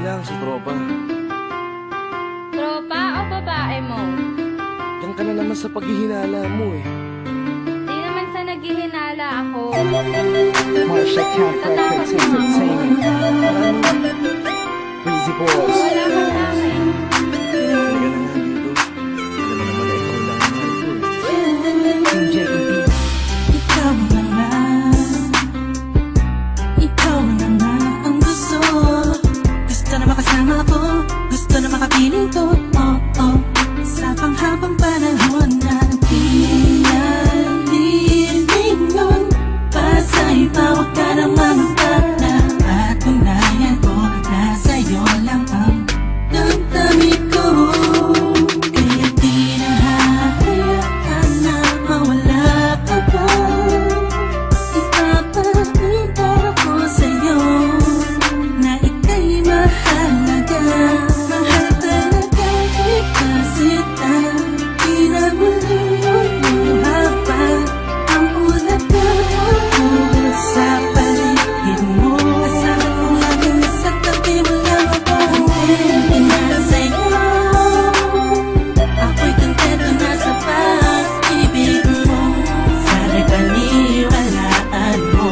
lang sa tropa. Tropa o babae mo? Yan ka na naman sa paghihinala mo eh. Di naman sa naghihinala ako. Marsha Camp Records Entertainment. Breezy Boys. Wala ka sa akin. Halika na nga dito. Alam mo naman na ikaw lang ang mahal ko eh. Team JEB. Ikaw na nga. Ikaw na nga ang gusto. Gusto na makasama ko. Gusto na makapiling ko. Oh, oh. Sa panghabang panahon na di nalilingon. Pasa'y tawag ka ng mga para. Patunayan ko na sa'yo lang ang damdamin ko. Kaya di na hahayaan na mawala ka pa. Ipapakita ko sa'yo na ika'y mahalaga. Mahal talaga kasi di na muli haba ang ulaga sa paligid mo. Asahan mo laging nasa tabi mo lang ako. Kontento na sa'yo. Ako'y kontento na sa pag-ibig mo. Sana'y paniwalaan mo.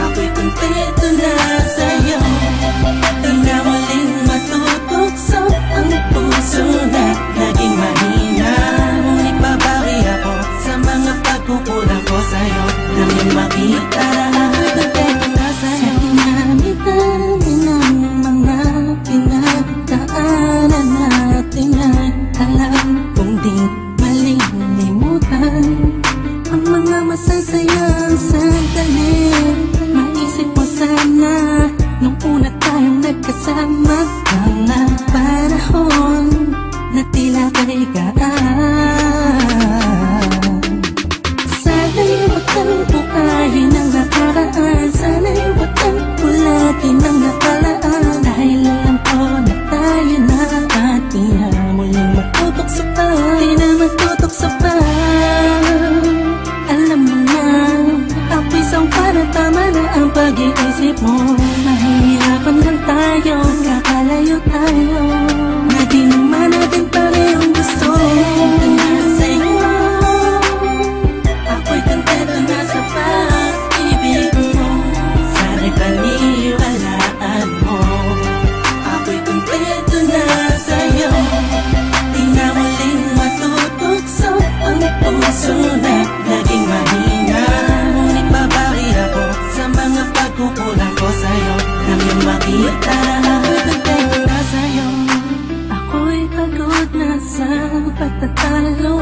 Ako'y kontento na sa'yo. Di na muling matutokso ang puso na naging mahina. Ngunit babawi ako sa mga pagkukulang ko sa'yo. Nang yung makita ako'y kontento na sa'yo. Sa dinami-dami ng mga pinagdaanan natin ay alam kong di malilimutan ang mga masasayang sandali. Maisip mo sana nung una tayong nagkasama. Mga panahon na tila kay gaan. Sana'y wag kang bukayin ang nakaraan. Sana'y wag kang ulagin ang nakalaan. Dahil alam ko na tayo na at di na muling magtutokso pa. Di na magtutokso pa. Alam mo na ako'y sangpa na tama na ang pag-iisip mo. Mahihirapan lang tayo, kakalayo tayo. Na di naman natin parehong gusto. Kontento na sa'yo. Ako'y kontento na sa pag-ibig mo. Sana'y paniwalaan mo. Ako'y kontento na sa'yo. Di na muling matutokso ang puso na naging mahina. Ngunit babawi ako sa mga pagkukulang ko sa'yo. Nang yung makita ako'y kontento na sa'yo. Ako'y pagod na sa pagtatalo.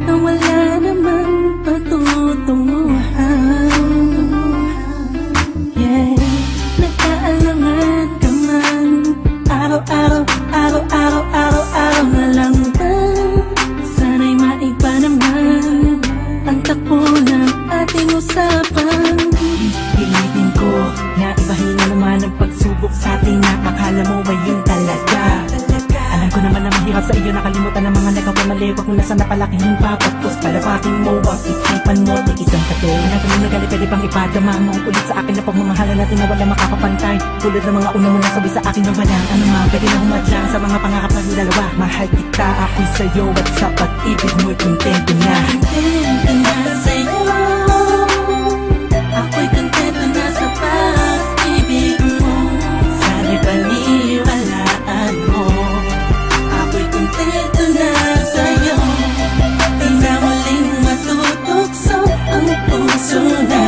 Na wala namang patutunguhan. Yeah, nagkaalangan ka man. Araw-araw na lang ba? Sana'y maiba naman ang takbo ng ating usapan. Pilitin ko na ibahin na naman ang pagsubok sa ating nakakala mo ba yun talaga? Alam ko naman na mahirap sa iyo nakalimutan ang mga nagkakamali. Wag mo na sana palakihin pa. Pagpos palapakin mo ang isipan mo. Di isang kato na ganun na gali pwede pang ipadama mo ulit sa akin na pagmamahalan natin na wala makakapantay. Tulad ng mga una mo na sabi sa akin na walang ano man pwede na humadlang sa mga pangarap na dalawa. Mahal kita ako'y sa'yo at sa pag-ibig mo'y kontento na. Kontento na sa'yo. Ako'y kontento na sa pag-ibig mo. Sana'y paniwalaan mo. Ako'y kontento na sa'yo. Di na muling matutokso ang puso na